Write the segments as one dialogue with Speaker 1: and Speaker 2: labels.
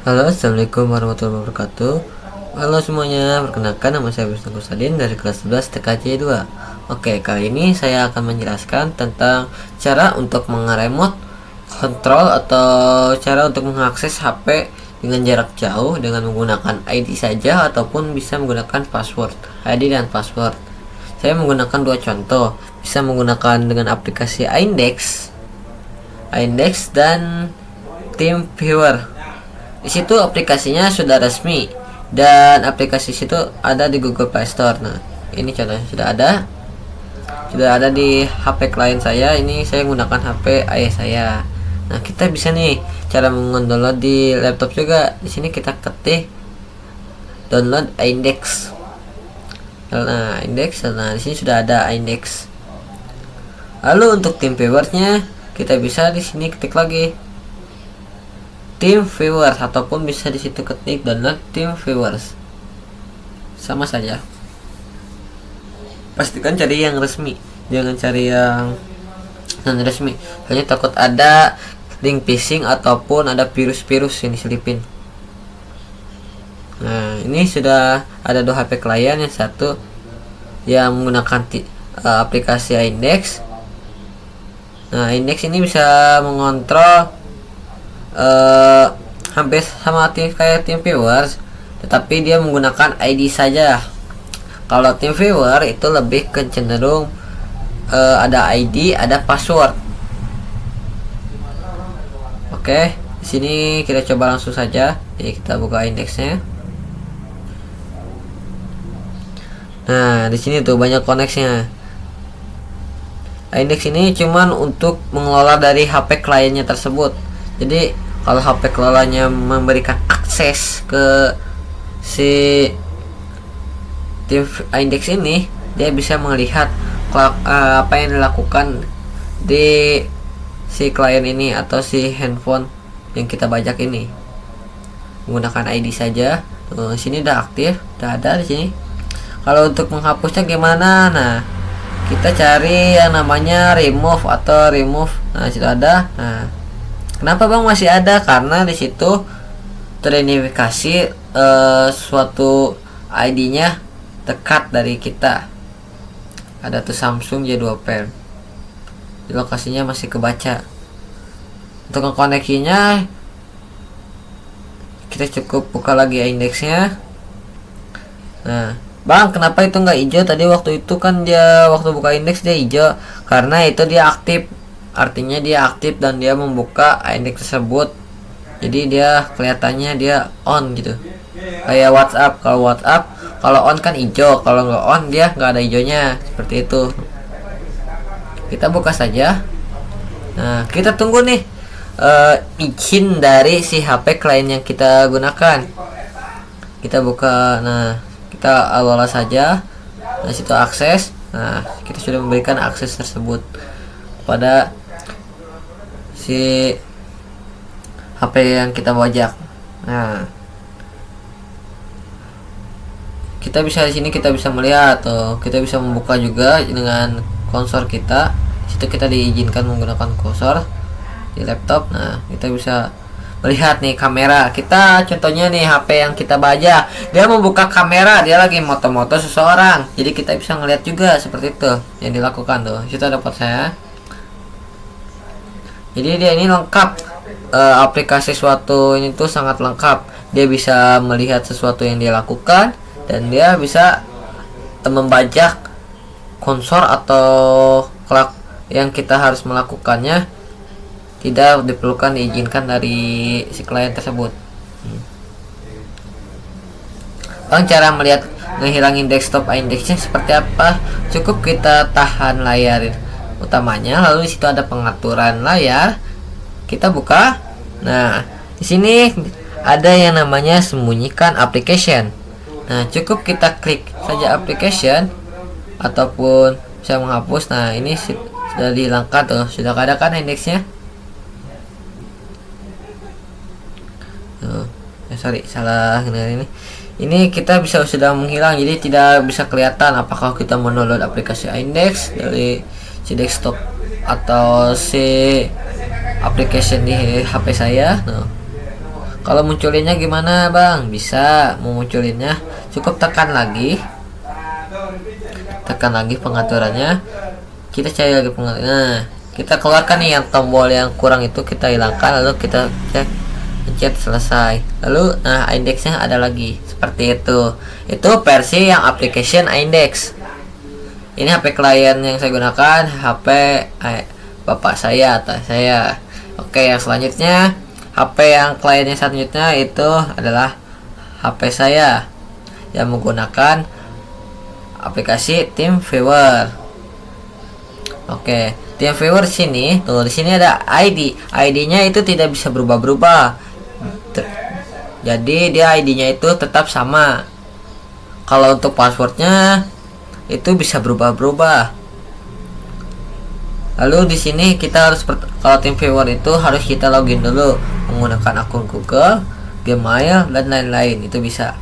Speaker 1: Halo, assalamualaikum warahmatullahi wabarakatuh. Halo semuanya, perkenalkan nama saya Wisnu Kusadin dari kelas 11 TKJ 2. Oke, kali ini saya akan menjelaskan tentang cara untuk mengeremote kontrol atau cara untuk mengakses HP dengan jarak jauh dengan menggunakan ID saja ataupun bisa menggunakan password, ID dan password. Saya menggunakan dua contoh, bisa menggunakan dengan aplikasi Index dan TeamViewer. Di situ aplikasinya sudah resmi dan aplikasi situ ada di Google Play Store. Nah, ini contohnya sudah ada di HP klien saya. Ini saya menggunakan HP ayah saya. Nah, kita bisa nih cara mendownload di laptop juga. Di sini kita ketik download Index. Nah, di sini sudah ada Index. Lalu untuk TeamViewer-nya kita bisa di sini ketik lagi TeamViewer ataupun bisa di situ ketik download TeamViewers. Sama saja. Pastikan cari yang resmi, jangan cari yang non resmi. Hanya takut ada link phishing ataupun ada virus-virus yang diselipin. Nah, ini sudah ada dua HP klien, yang satu yang menggunakan aplikasi Index. Nah, Index ini bisa mengontrol hampir sama kayak TeamViewer, tetapi dia menggunakan ID saja. Kalau TeamViewer itu lebih ke cenderung ada ID, ada password. Oke, di sini kita coba langsung saja. Jadi kita buka indeksnya. Nah, di sini tuh banyak koneksinya. Index ini cuman untuk mengelola dari HP kliennya tersebut. Jadi kalau HP kelolanya memberikan akses ke si tim Index ini, dia bisa melihat apa yang dilakukan di si klien ini atau si handphone yang kita bajak ini. Menggunakan ID saja. Di sini udah aktif, udah ada di sini. Kalau untuk menghapusnya gimana? Nah, kita cari yang namanya remove atau remove. Nah, situ ada. Nah, kenapa Bang masih ada? Karena di situ teridentifikasi suatu ID-nya dekat dari kita. Ada tuh Samsung J2 Pen. Di lokasinya masih kebaca. Untuk koneksinya kita cukup buka lagi indeksnya. Nah, Bang, kenapa itu nggak hijau? Tadi waktu itu kan dia waktu buka indeks dia hijau karena itu dia aktif. Artinya dia aktif dan dia membuka indeks tersebut, jadi dia kelihatannya dia on gitu, kayak WhatsApp. Kalau on kan hijau, kalau nggak on dia nggak ada hijaunya, seperti itu. Kita buka saja. Nah, kita tunggu nih izin dari si HP klien yang kita gunakan. Kita buka. Nah, kita awal saja. Nah, situ akses. Nah, kita sudah memberikan akses tersebut pada si HP yang kita bajak. Nah, kita bisa di sini kita bisa melihat tuh, kita bisa membuka juga dengan konsor kita. Situ kita diizinkan menggunakan konsor di laptop. Nah, kita bisa melihat nih kamera kita. Contohnya nih HP yang kita bajak, dia membuka kamera, dia lagi moto-moto seseorang. Jadi kita bisa ngelihat juga seperti itu yang dilakukan tuh. Situ ada pot saya. Jadi dia ini lengkap, aplikasi suatu ini tuh sangat lengkap. Dia bisa melihat sesuatu yang dia lakukan dan dia bisa membajak konsor atau klak yang kita harus melakukannya. Tidak diperlukan diizinkan dari si klien tersebut. Bang, cara melihat ngehilangin desktop indeksnya seperti apa? Cukup kita tahan layar utamanya, lalu di situ ada pengaturan layar, kita buka. Nah, di sini ada yang namanya sembunyikan application. Nah, cukup kita klik saja application ataupun bisa menghapus. Nah, ini sudah dihilangkan tuh, sudah ada kan indeksnya. Salah ini. Ini kita bisa sudah menghilang, jadi tidak bisa kelihatan apakah kita mendownload aplikasi Index dari si desktop atau si application di HP saya. Nah, Kalau munculinnya gimana bang? Bisa, mau munculinnya cukup tekan lagi pengaturannya, kita cari lagi pengaturan. Nah, kita keluarkan nih yang tombol yang kurang itu, kita hilangkan, lalu kita cek, pencet selesai. Lalu nah indexnya ada lagi seperti itu versi yang application index. Ini HP klien yang saya gunakan, HP bapak saya atau saya. Oke, yang selanjutnya HP yang kliennya selanjutnya itu adalah HP saya yang menggunakan aplikasi TeamViewer. Oke, TeamViewer sini, tuh di sini ada ID. ID-nya itu tidak bisa berubah-berubah. Jadi dia ID-nya itu tetap sama. Kalau untuk passwordnya itu bisa berubah-berubah. Lalu di sini kita harus kalau TeamViewer itu harus kita login dulu menggunakan akun Google, Gmail dan lain-lain. Itu bisa.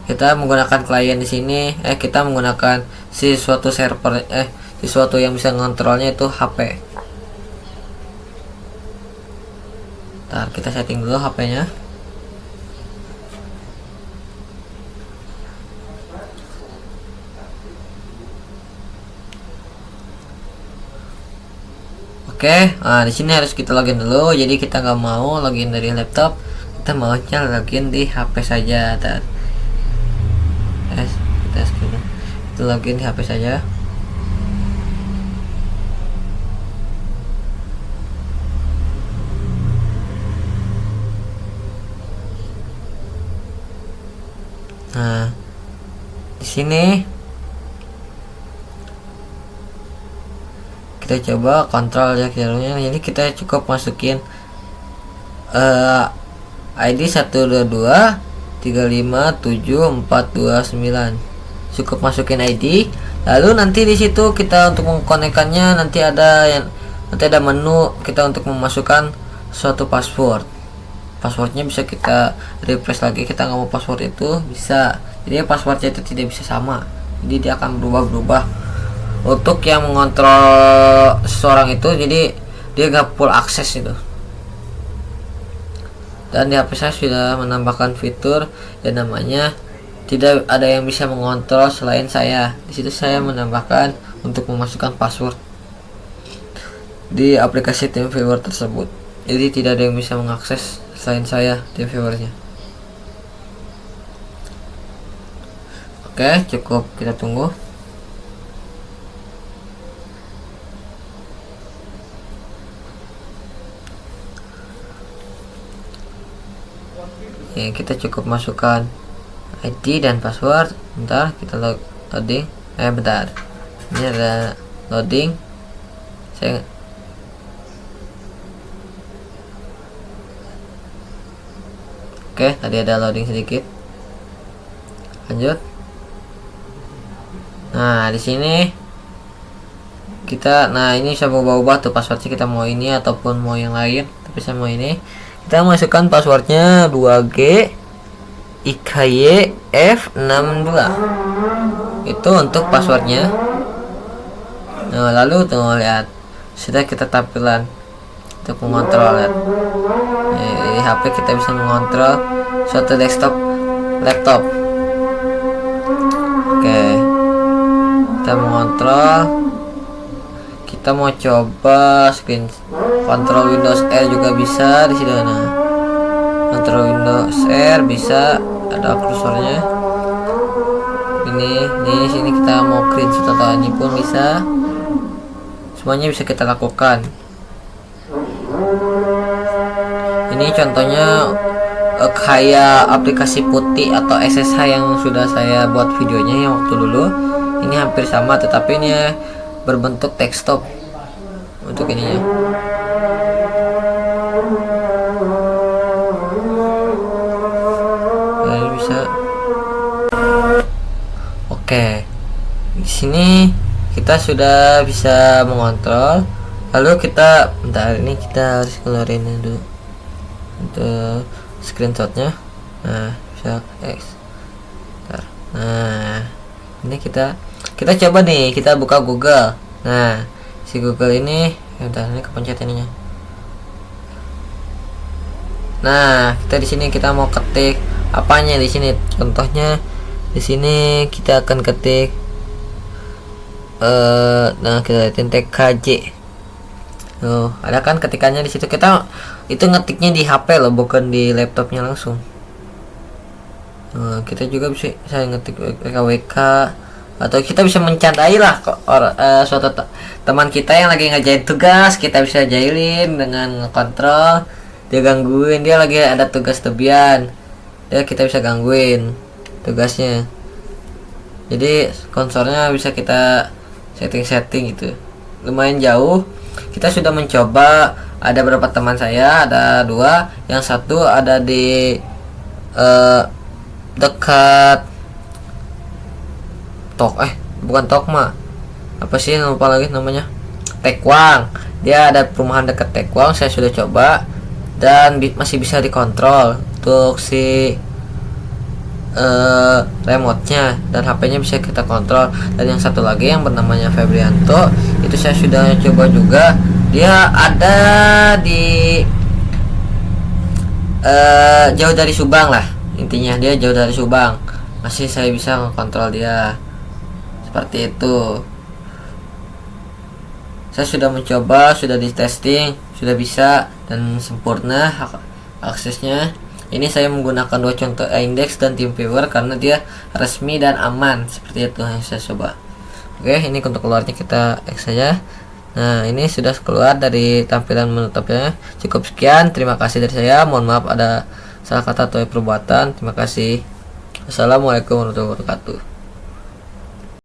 Speaker 1: Kita menggunakan klien di sini, kita menggunakan suatu server, sesuatu yang bisa ngontrolnya itu HP. Ntar kita setting dulu HP-nya. Oke, nah di sini harus kita login dulu. Jadi kita nggak mau login dari laptop, kita maunya login di HP saja. Kita login di HP saja. Nah, di sini kita coba kontrol ya jalurnya. Jadi kita cukup masukin ID 122.357.429. Cukup masukin ID. Lalu nanti di situ kita untuk mengkonekkannya nanti ada menu kita untuk memasukkan suatu password. Passwordnya bisa kita refresh lagi, kita nggak mau password itu bisa. Jadi passwordnya itu tidak bisa sama. Jadi dia akan berubah-berubah. Untuk yang mengontrol seseorang itu, jadi dia nggak full akses itu. Dan di HP saya sudah menambahkan fitur yang namanya tidak ada yang bisa mengontrol selain saya. Di situ saya menambahkan untuk memasukkan password di aplikasi TeamViewer tersebut. Jadi tidak ada yang bisa mengakses selain saya TeamViewernya. Oke, cukup kita tunggu. Ya, kita cukup masukkan ID dan password. Bentar, kita loading. Bentar. Ini ada loading. Oke, tadi ada loading sedikit. Lanjut. Nah, di sini kita, ini bisa berubah-ubah tuh passwordnya, kita mau ini ataupun mau yang lain. Tapi saya mau ini. Kita masukkan passwordnya 2G IKY F62. Itu untuk passwordnya. Nah, lalu tuh lihat, sudah kita tampilan untuk mengontrol. Lihat. Di HP kita bisa mengontrol suatu desktop laptop. Oke, kita mengontrol. Kita mau coba screen control Windows R juga bisa di sini. Nah, control Windows R bisa, ada kursornya. Ini di sini kita mau screenshot atau ini pun bisa. Semuanya bisa kita lakukan. Ini contohnya kayak aplikasi putih atau SSH yang sudah saya buat videonya yang waktu dulu. Ini hampir sama, tetapi ini berbentuk desktop untuk ininya. Ini bisa. Oke, di sini kita sudah bisa mengontrol. Lalu kita, bentar, ini kita harus keluarin dulu untuk screenshotnya. Nah, bisa X. Bentar. Nah, ini kita coba nih, kita buka Google. Nah, si Google ini, bentar, ini kepencet ininya. Nah, kita di sini kita mau ketik apanya di sini. Contohnya di sini kita akan ketik nah kita lihatin TKJ. Oh, ada kan ketikannya di situ. Kita itu ngetiknya di HP loh, bukan di laptopnya langsung. Kita juga bisa saya ngetik WKWK, atau kita bisa mencandai lah suatu teman kita yang lagi ngerjain tugas. Kita bisa jailin dengan kontrol, dia gangguin, dia lagi ada tugas tebian, kita bisa gangguin tugasnya. Jadi konsolnya bisa kita setting gitu, lumayan jauh. Kita sudah mencoba, ada beberapa teman saya, ada 2, yang satu ada di dekat bukan Tokma, apa sih lupa lagi namanya, Tekwang. Dia ada perumahan dekat Tekwang. Saya sudah coba dan masih bisa dikontrol untuk si remote-nya, dan HP-nya bisa kita kontrol. Dan yang satu lagi yang bernamanya Febrianto, itu saya sudah coba juga. Dia ada di jauh dari Subang lah, intinya dia jauh dari Subang, masih saya bisa mengontrol dia seperti itu. Saya sudah mencoba, sudah di testing, sudah bisa dan sempurna aksesnya. Ini saya menggunakan 2 contoh index dan TeamViewer karena dia resmi dan aman. Seperti itu yang saya coba. Oke, ini untuk keluarnya kita X saja. Nah, ini sudah keluar dari tampilan menutupnya. Cukup sekian, terima kasih dari saya. Mohon maaf ada salah kata atau perbuatan. Terima kasih. Wassalamualaikum warahmatullahi wabarakatuh.